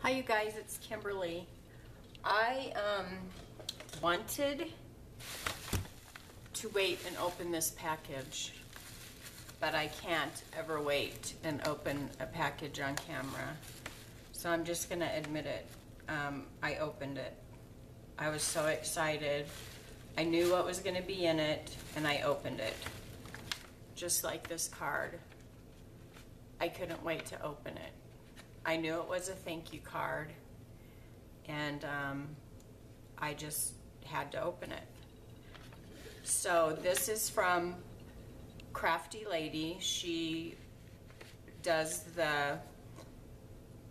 Hi you guys, it's Kimberly. I wanted to wait and open this package, but I can't ever wait and open a package on camera. So I'm just gonna admit it. I opened it. I was so excited. I knew what was gonna be in it and I opened it. Just like this card. I couldn't wait to open it. I knew it was a thank you card, and I just had to open it. So this is from Crafty Lady. She does the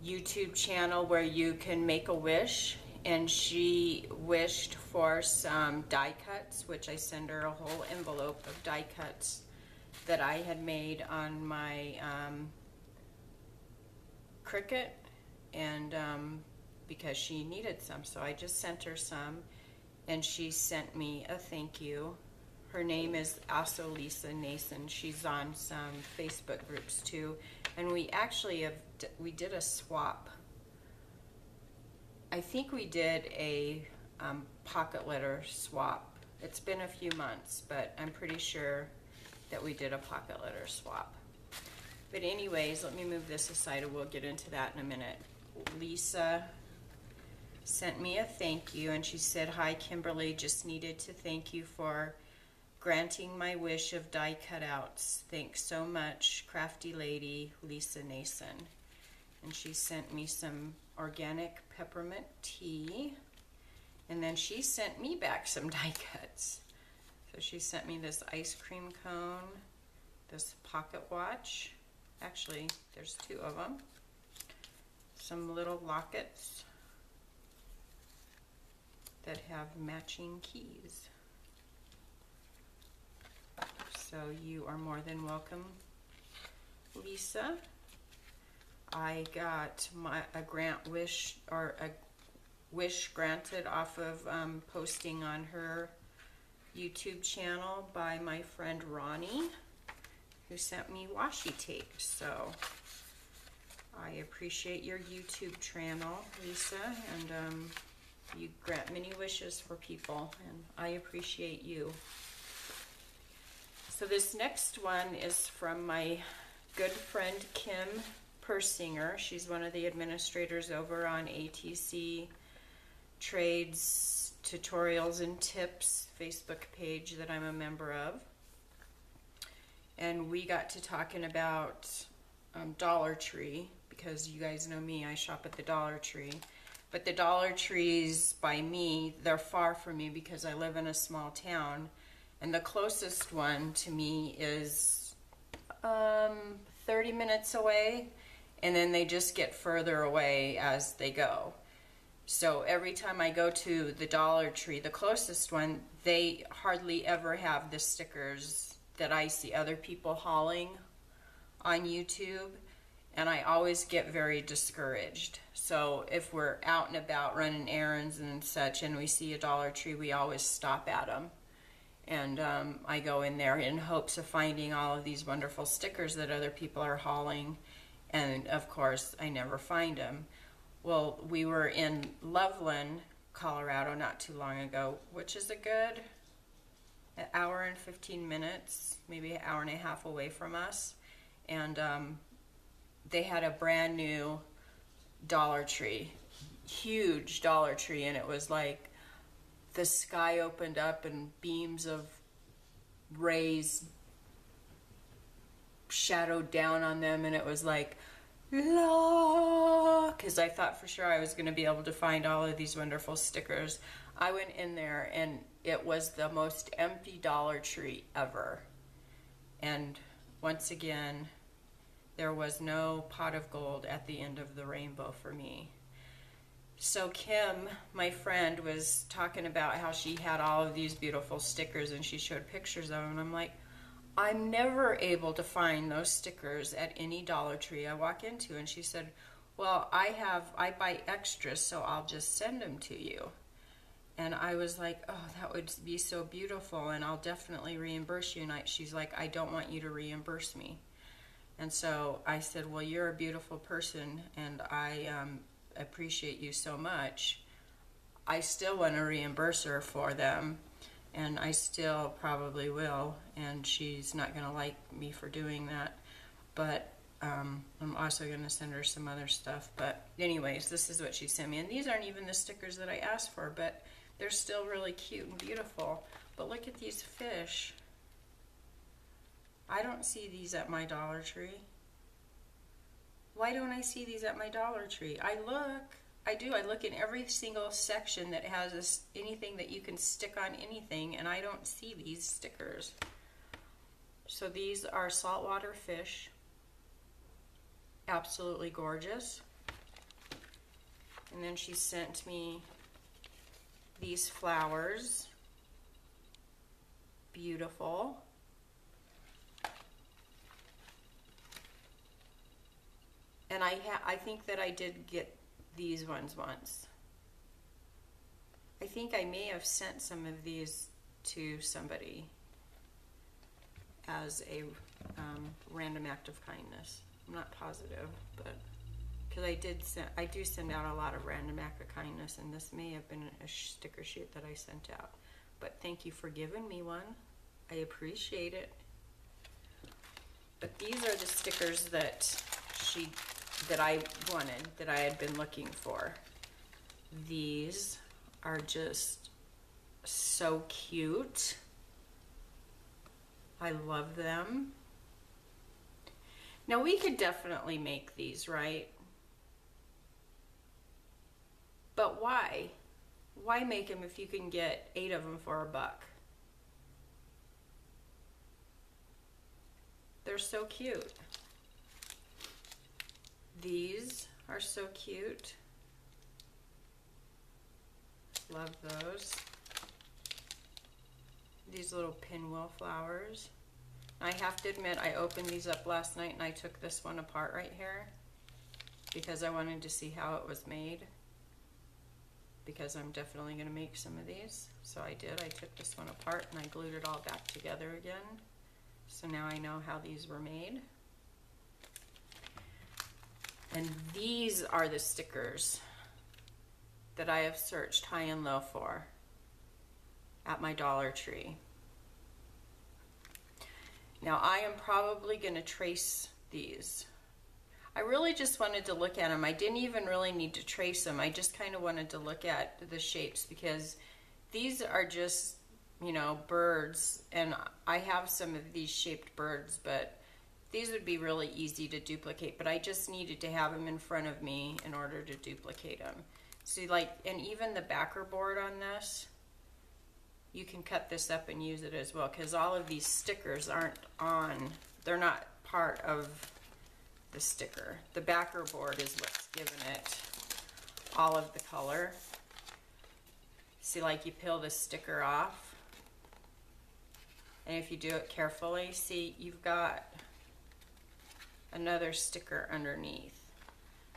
YouTube channel where you can make a wish, and she wished for some die cuts, which I send her a whole envelope of die cuts that I had made on my Cricut, and because she needed some, so I just sent her some, and she sent me a thank you. Her name is also Lisa Nason. She's on some Facebook groups too, and we actually we did a swap. I think we did a pocket letter swap. It's been a few months, but I'm pretty sure that we did a pocket letter swap. But anyways, let me move this aside and we'll get into that in a minute. Lisa sent me a thank you, and she said, "Hi Kimberly, just needed to thank you for granting my wish of die cutouts. Thanks so much, Crafty Lady, Lisa Nason." And she sent me some organic peppermint tea, and then she sent me back some die cuts. So she sent me this ice cream cone, this pocket watch. Actually, there's two of them. Some little lockets that have matching keys. So you are more than welcome, Lisa. I got a wish granted off of posting on her YouTube channel by my friend Ronnie, who sent me washi tape. So I appreciate your YouTube channel, Lisa, and you grant many wishes for people, and I appreciate you. So this next one is from my good friend Kim Persinger. She's one of the administrators over on ATC Trades Tutorials and Tips Facebook page that I'm a member of. And we got to talking about Dollar Tree, because you guys know me, I shop at the Dollar Tree. But the Dollar Trees by me, they're far from me because I live in a small town. And the closest one to me is 30 minutes away. And then they just get further away as they go. So every time I go to the Dollar Tree, the closest one, they hardly ever have the stickers that I see other people hauling on YouTube, and I always get very discouraged. So if we're out and about running errands and such and we see a Dollar Tree, we always stop at them. And I go in there in hopes of finding all of these wonderful stickers that other people are hauling, and of course I never find them. Well, we were in Loveland, Colorado not too long ago, which is a good an hour and 15 minutes, maybe an hour and a half away from us, and they had a brand new Dollar Tree, huge Dollar Tree, and it was like the sky opened up and beams of rays shadowed down on them, and it was like, la, because I thought for sure I was going to be able to find all of these wonderful stickers. I went in there and it was the most empty Dollar Tree ever. And once again, there was no pot of gold at the end of the rainbow for me. So Kim, my friend, was talking about how she had all of these beautiful stickers, and she showed pictures of them, and I'm like, I'm never able to find those stickers at any Dollar Tree I walk into. And she said, well, I buy extras, so I'll just send them to you. And I was like, oh, that would be so beautiful, and I'll definitely reimburse you. And she's like, I don't want you to reimburse me. And so I said, well, you're a beautiful person, and I appreciate you so much, I still want to reimburse her for them, and I still probably will, and she's not going to like me for doing that, but I'm also going to send her some other stuff. But anyways, this is what she sent me, and these aren't even the stickers that I asked for, but they're still really cute and beautiful. But look at these fish. I don't see these at my Dollar Tree. Why don't I see these at my Dollar Tree? I do. I look in every single section that has anything that you can stick on anything, and I don't see these stickers. So these are saltwater fish. Absolutely gorgeous. And then she sent me these flowers. Beautiful. And I think that I did get these ones once. I think I may have sent some of these to somebody as a random act of kindness. I'm not positive, but because I do send out a lot of random act of kindness, and this may have been a sticker sheet that I sent out. But thank you for giving me one. I appreciate it. But these are the stickers that I wanted, that I had been looking for. These are just so cute. I love them. Now we could definitely make these, right? But why? Why make them if you can get 8 of them for $1? They're so cute. These are so cute. Love those. These little pinwheel flowers. I have to admit, I opened these up last night and I took this one apart right here because I wanted to see how it was made, because I'm definitely going to make some of these. So I did. I took this one apart and I glued it all back together again. So now I know how these were made. And these are the stickers that I have searched high and low for at my Dollar Tree. Now I am probably going to trace these. I really just wanted to look at them. I didn't even really need to trace them. I just kind of wanted to look at the shapes, because these are just, you know, birds, and I have some of these shaped birds, but these would be really easy to duplicate, but I just needed to have them in front of me in order to duplicate them. See, like, and even the backer board on this, you can cut this up and use it as well, because all of these stickers aren't on, they're not part of the sticker. The backer board is what's given it all of the color. See, like, you peel this sticker off, and if you do it carefully, see, you've got another sticker underneath.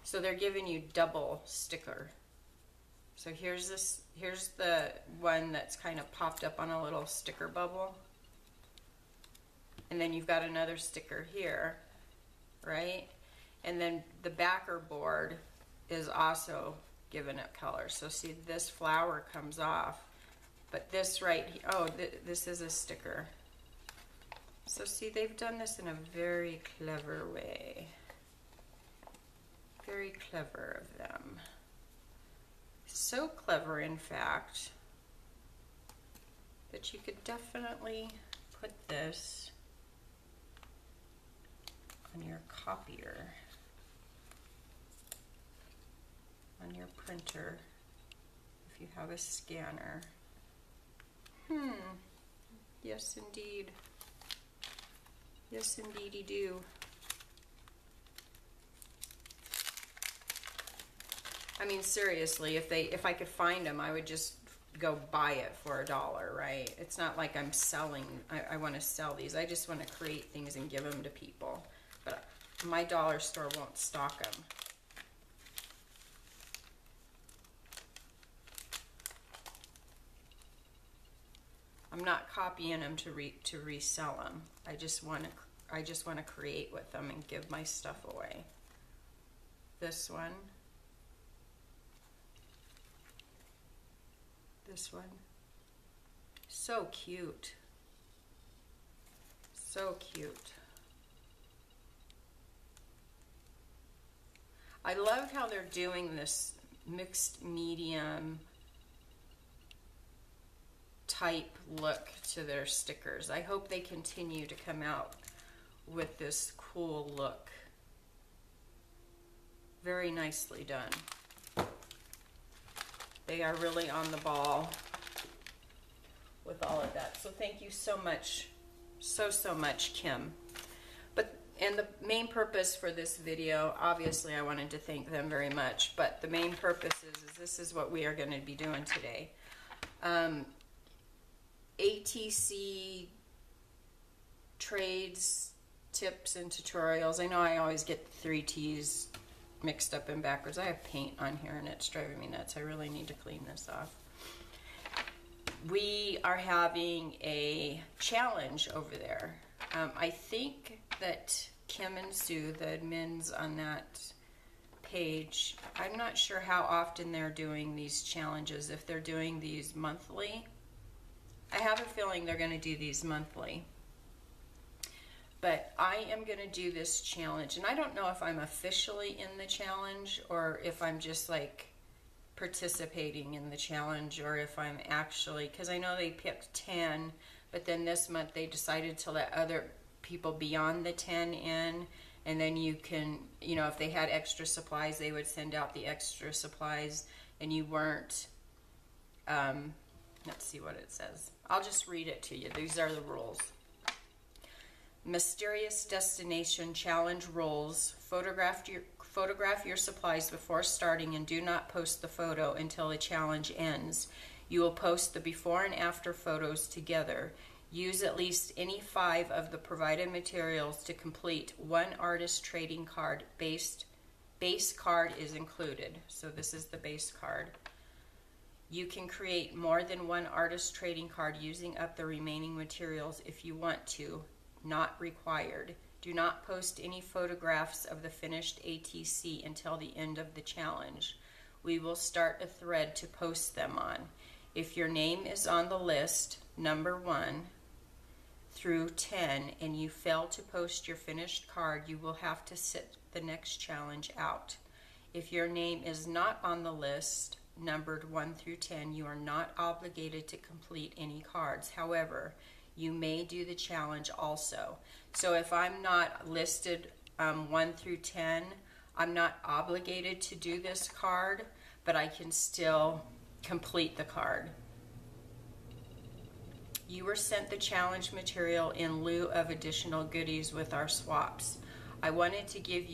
So they're giving you double sticker. So here's the one that's kind of popped up on a little sticker bubble. And then you've got another sticker here, right? And then the backer board is also given it color. So see, this flower comes off, but this right here, oh, this is a sticker. So see, they've done this in a very clever way. Very clever of them. So clever, in fact, that you could definitely put this on your copier, on your printer, if you have a scanner. Yes, indeed. Yes, indeedy do. I mean, seriously, if I could find them, I would just go buy it for $1, right? It's not like I'm selling. I want to sell these. I just want to create things and give them to people. But my dollar store won't stock them. I'm not copying them to resell them. I just want to create with them and give my stuff away. This one, This one. So cute. So cute. I love how they're doing this mixed medium type look to their stickers. I hope they continue to come out with this cool look. Very nicely done. They are really on the ball with all of that. So thank you so much, so much, Kim. And the main purpose for this video, obviously I wanted to thank them very much, but the main purpose is this is what we are going to be doing today. ATC trades, tips, and tutorials. I know I always get the 3 T's mixed up and backwards. I have paint on here and it's driving me nuts. I really need to clean this off. We are having a challenge over there. I think that Kim and Sue, the admins on that page, I'm not sure how often they're doing these challenges, if they're doing these monthly. I have a feeling they're going to do these monthly. But I am going to do this challenge, and I don't know if I'm officially in the challenge or if I'm just like participating in the challenge, or if I'm actually, because I know they picked 10, but then this month they decided to let other people beyond the 10 in, and then you can, you know, if they had extra supplies, they would send out the extra supplies, and you weren't, let's see what it says. I'll just read it to you. These are the rules. Mysterious destination challenge rules. Photograph your supplies before starting and do not post the photo until the challenge ends. You will post the before and after photos together. Use at least any 5 of the provided materials to complete 1 artist trading card. Base card is included. So this is the base card. You can create more than 1 artist trading card using up the remaining materials if you want to. Not required. Do not post any photographs of the finished ATC until the end of the challenge. We will start a thread to post them on. If your name is on the list, number 1 through 10, and you fail to post your finished card, you will have to sit the next challenge out. If your name is not on the list, numbered 1 through 10, you are not obligated to complete any cards. However, you may do the challenge also. So if I'm not listed 1 through 10, I'm not obligated to do this card, but I can still complete the card. You were sent the challenge material in lieu of additional goodies with our swaps. I wanted to give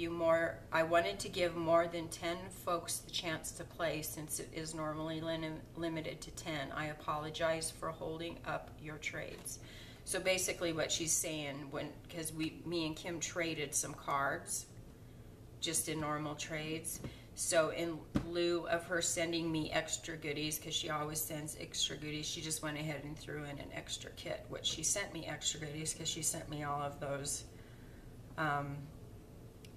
more than 10 folks the chance to play since it is normally limited to 10. I apologize for holding up your trades. So basically what she's saying, because me and Kim traded some cards just in normal trades. So in lieu of her sending me extra goodies, because she always sends extra goodies, she just went ahead and threw in an extra kit, which she sent me extra goodies because she sent me all of those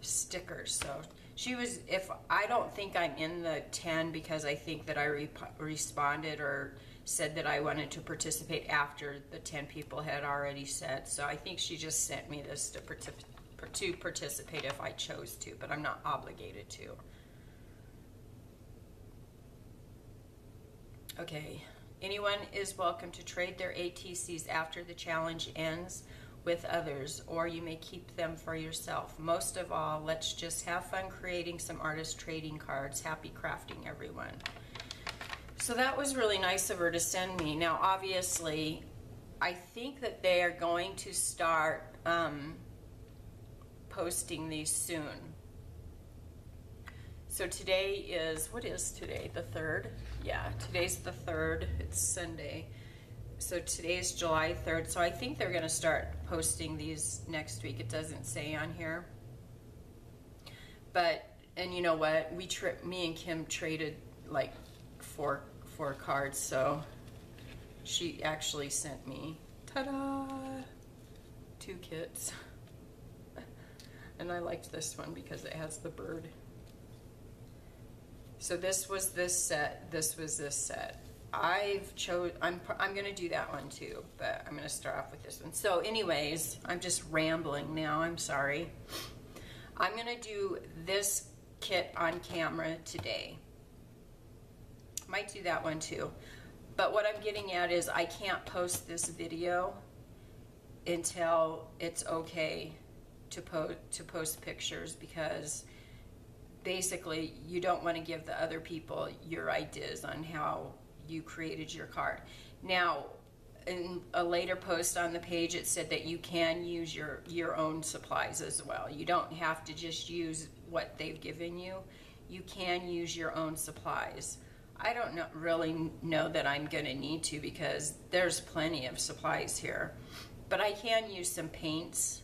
stickers. So she was, if I don't think I'm in the 10 because I think that I responded or said that I wanted to participate after the 10 people had already said. So I think she just sent me this to participate if I chose to, but I'm not obligated to. Okay, anyone is welcome to trade their ATCs after the challenge ends with others, or you may keep them for yourself. Most of all, let's just have fun creating some artist trading cards. Happy crafting, everyone. So that was really nice of her to send me. Now, obviously, I think that they are going to start posting these soon. So today is, what is today? The 3rd? Yeah, today's the 3rd. It's Sunday. So today is July 3rd. So I think they're going to start posting these next week. It doesn't say on here. But, and you know what? Me and Kim traded like four cards. So she actually sent me, ta-da, 2 kits. And I liked this one because it has the bird. So this was this set, this was this set. I'm going to do that one too, but I'm going to start off with this one. So anyways, I'm just rambling now. I'm sorry. I'm going to do this kit on camera today. Might do that one too. But what I'm getting at is I can't post this video until it's okay to post pictures, because basically you don't want to give the other people your ideas on how you created your card. Now, in a later post on the page, it said that you can use your own supplies as well. You don't have to just use what they've given you. You can use your own supplies. I don't really know that I'm going to need to, because there's plenty of supplies here. But I can use some paints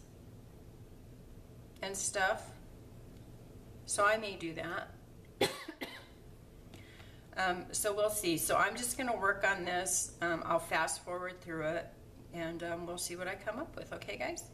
and stuff. So I may do that. So we'll see. So I'm just going to work on this. I'll fast forward through it, and we'll see what I come up with. Okay, guys?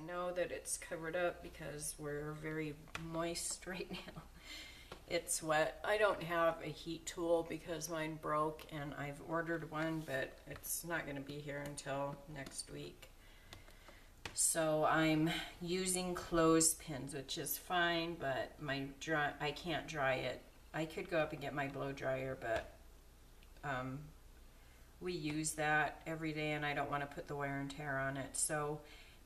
know that it's covered up because we're very moist right now. It's wet. I don't have a heat tool because mine broke and I've ordered one, but it's not going to be here until next week. So I'm using clothespins, which is fine, but I can't dry it. I could go up and get my blow dryer, but we use that every day and I don't want to put the wear and tear on it. So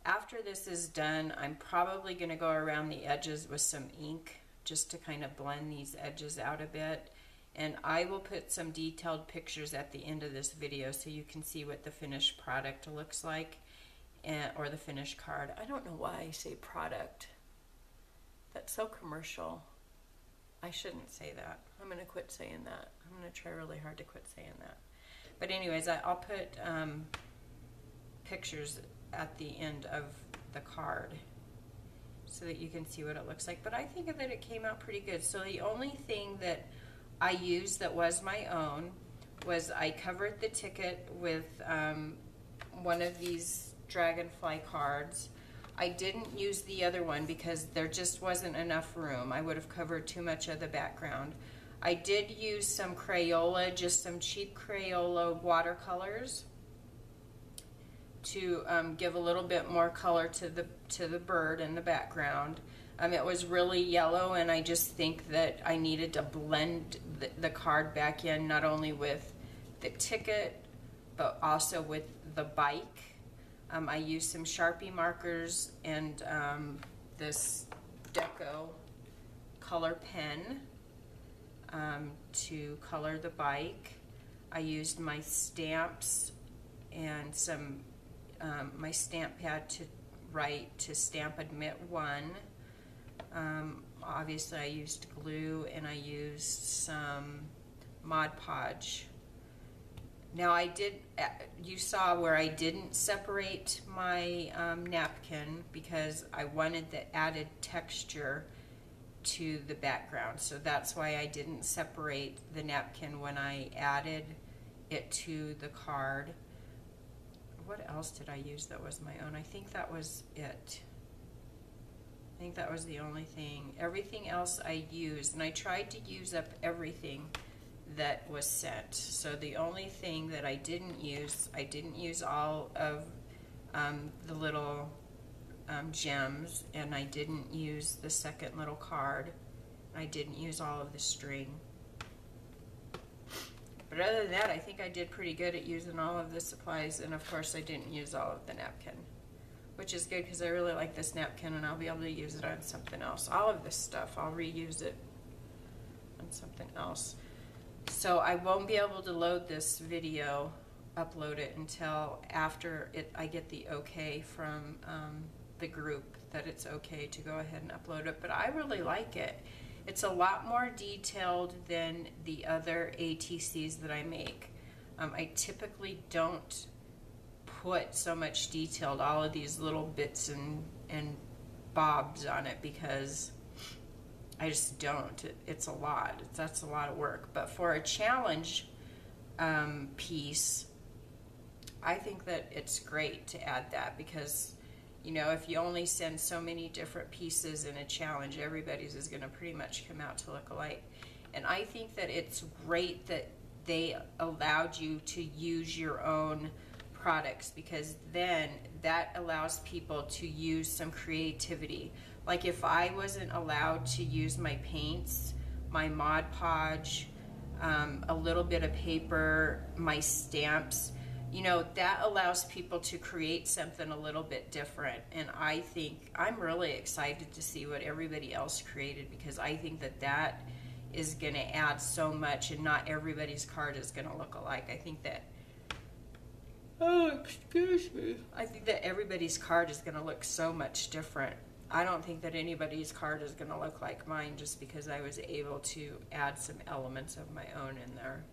after this is done, I'm probably going to go around the edges with some ink just to kind of blend these edges out a bit. And I will put some detailed pictures at the end of this video so you can see what the finished product looks like, or the finished card. I don't know why I say product. That's so commercial. I shouldn't say that. I'm going to quit saying that. I'm going to try really hard to quit saying that. But anyways, I'll put pictures at the end of the card so that you can see what it looks like. But I think that it came out pretty good. So the only thing that I used that was my own was I covered the ticket with one of these dragonfly cards. I didn't use the other one because there just wasn't enough room. I would have covered too much of the background. I did use some Crayola, just some cheap Crayola watercolors to give a little bit more color to the bird in the background. It was really yellow, and I just think that I needed to blend the card back in, not only with the ticket, but also with the bike. I used some Sharpie markers and this Deco color pen to color the bike. I used my stamps and some my stamp pad to stamp admit 1. Obviously I used glue and I used some Mod Podge. Now you saw where I didn't separate my napkin because I wanted the added texture to the background. So that's why I didn't separate the napkin when I added it to the card. What else did I use that was my own? I think that was it. I think that was the only thing. Everything else I used, and I tried to use up everything that was sent. So the only thing that I didn't use all of the little gems, and I didn't use the second little card. I didn't use all of the string. But other than that, I think I did pretty good at using all of the supplies, and of course I didn't use all of the napkin, which is good because I really like this napkin and I'll be able to use it on something else. All of this stuff, I'll reuse it on something else. So I won't be able to load this video, upload it, until after I get the okay from the group that it's okay to go ahead and upload it. But I really like it. It's a lot more detailed than the other ATCs that I make. I typically don't put so much detailed, all of these little bits and bobs on it, because I just don't. It's a lot. That's a lot of work. But for a challenge piece, I think that it's great to add that, because you know, if you only send so many different pieces in a challenge, everybody's is going to pretty much come out to look alike. And I think that it's great that they allowed you to use your own products, because then that allows people to use some creativity. Like if I wasn't allowed to use my paints, my Mod Podge, a little bit of paper, my stamps, you know, that allows people to create something a little bit different. And I think I'm really excited to see what everybody else created, because I think that that is going to add so much, and not everybody's card is going to look alike. I think that, oh, excuse me, I think that everybody's card is going to look so much different. I don't think that anybody's card is going to look like mine, just because I was able to add some elements of my own in there.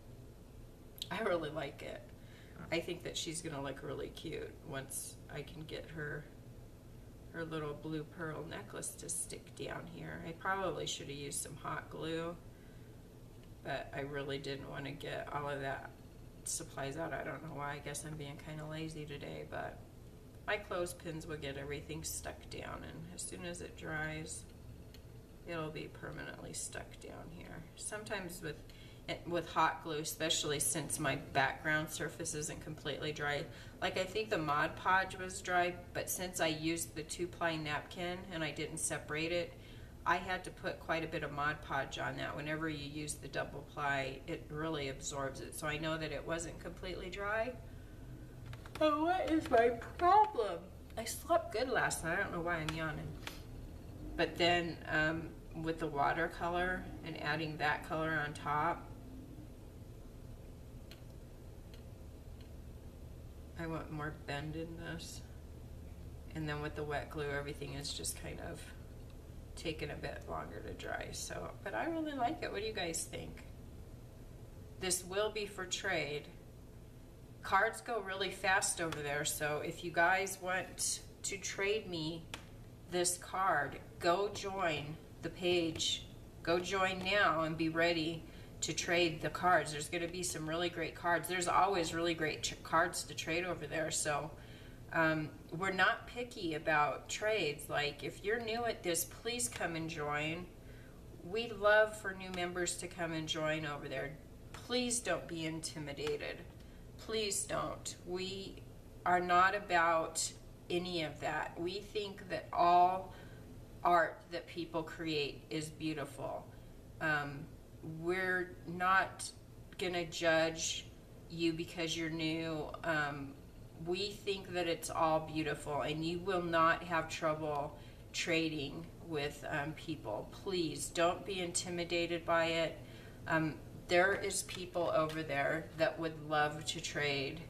I really like it. I think that she's going to look really cute once I can get her little blue pearl necklace to stick down here. I probably should have used some hot glue, but I really didn't want to get all of that supplies out. I don't know why. I guess I'm being kind of lazy today, but my clothespins will get everything stuck down, and as soon as it dries, it'll be permanently stuck down here. Sometimes with hot glue, especially since my background surface isn't completely dry. Like, I think the Mod Podge was dry, but since I used the 2-ply napkin and I didn't separate it, I had to put quite a bit of Mod Podge on that. Whenever you use the double ply, it really absorbs it. So I know that it wasn't completely dry. Oh, what is my problem? I slept good last night. I don't know why I'm yawning. But then with the watercolor and adding that color on top, I want more bend in this. And then with the wet glue, everything is just kind of taking a bit longer to dry. So, but I really like it. What do you guys think? This will be for trade. Cards go really fast over there, so if you guys want to trade me this card, go join the page. Go join now and be ready to trade the cards. There's going to be some really great cards. There's always really great cards to trade over there, so we're not picky about trades. Like, if you're new at this, please come and join. We love for new members to come and join over there. Please don't be intimidated. Please don't. We are not about any of that. We think that all art that people create is beautiful. We're not gonna judge you because you're new. We think that it's all beautiful, and you will not have trouble trading with people. Please don't be intimidated by it. There is people over there that would love to trade.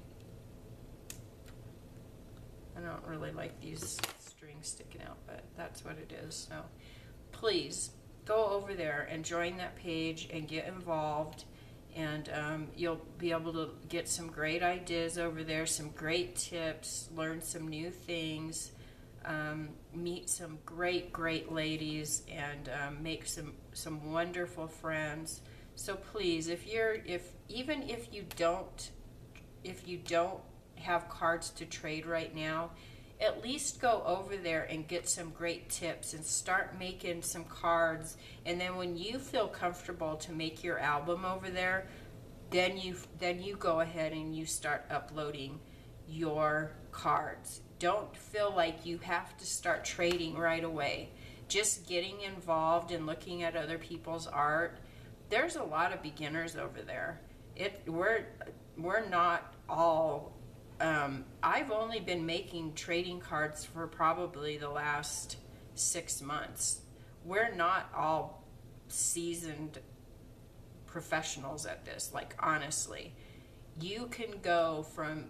I don't really like these strings sticking out, but that's what it is. So please go over there and join that page and get involved, and you'll be able to get some great ideas over there, some great tips, learn some new things, meet some great ladies, and make some wonderful friends. So please, even if you don't have cards to trade right now, at least go over there and get some great tips and start making some cards. And then when you feel comfortable to make your album over there, then you go ahead and you start uploading your cards. Don't feel like you have to start trading right away. Just getting involved and looking at other people's art. There's a lot of beginners over there. We're not all. I've only been making trading cards for probably the last 6 months. We're not all seasoned professionals at this. Like, honestly, you can go from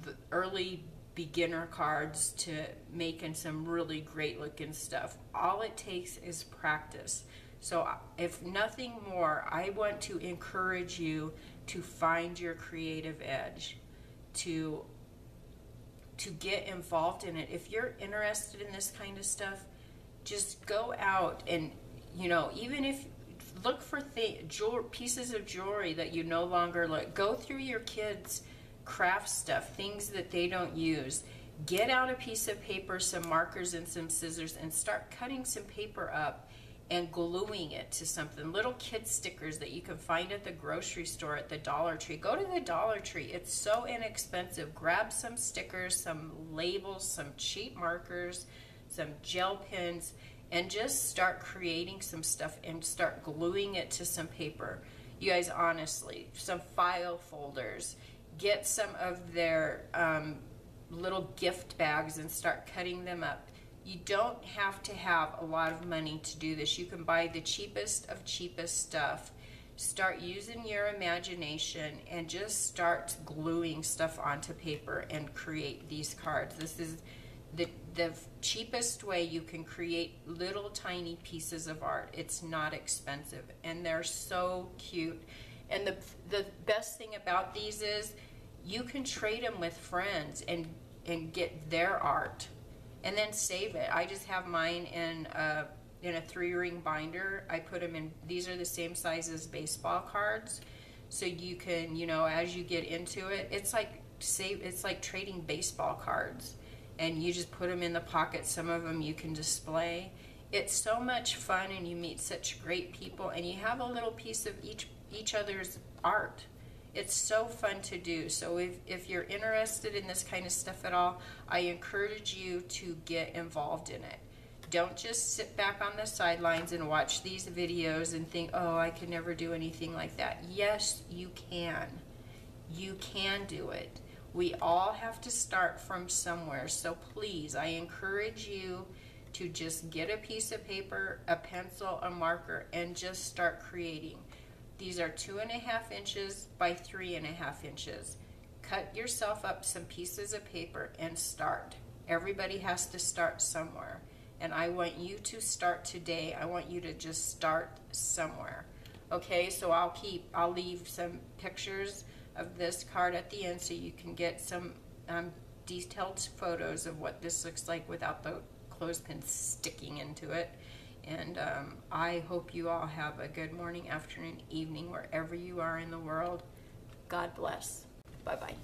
the early beginner cards to making some really great looking stuff. All it takes is practice. So if nothing more, I want to encourage you to find your creative edge, to get involved in it. If you're interested in this kind of stuff, just go out and, even if look for pieces of jewelry that you no longer like. Go through your kids' craft stuff, things that they don't use. Get out a piece of paper, some markers and some scissors, and start cutting some paper up and gluing it to something. Little kid stickers that you can find at the grocery store, at the Dollar Tree. Go to the Dollar Tree. It's so inexpensive. Grab some stickers, some labels, some cheap markers, some gel pens, and just start creating some stuff and start gluing it to some paper. You guys, honestly, some file folders. Get some of their little gift bags and start cutting them up. You don't have to have a lot of money to do this. You can buy the cheapest of cheapest stuff. Start using your imagination and just start gluing stuff onto paper and create these cards. This is the cheapest way you can create little tiny pieces of art. It's not expensive, and they're so cute. And the best thing about these is you can trade them with friends and get their art. And then save it. I just have mine in a 3-ring binder. I put them in. These are the same size as baseball cards, so you can, as you get into it, it's like trading baseball cards. and you just put them in the pocket. Some of them you can display. It's so much fun, and you meet such great people, and you have a little piece of each other's art. It's so fun to do. So if you're interested in this kind of stuff at all, I encourage you to get involved in it. Don't just sit back on the sidelines and watch these videos and think, oh, I could never do anything like that. Yes, you can. You can do it. We all have to start from somewhere. So please, I encourage you to just get a piece of paper, a pencil, a marker, and just start creating. These are 2.5 inches by 3.5 inches. Cut yourself up some pieces of paper and start. Everybody has to start somewhere. And I want you to start today. I want you to just start somewhere. Okay, so I'll leave some pictures of this card at the end so you can get some detailed photos of what this looks like without the clothespin sticking into it. And I hope you all have a good morning, afternoon, evening, wherever you are in the world. God bless. Bye-bye.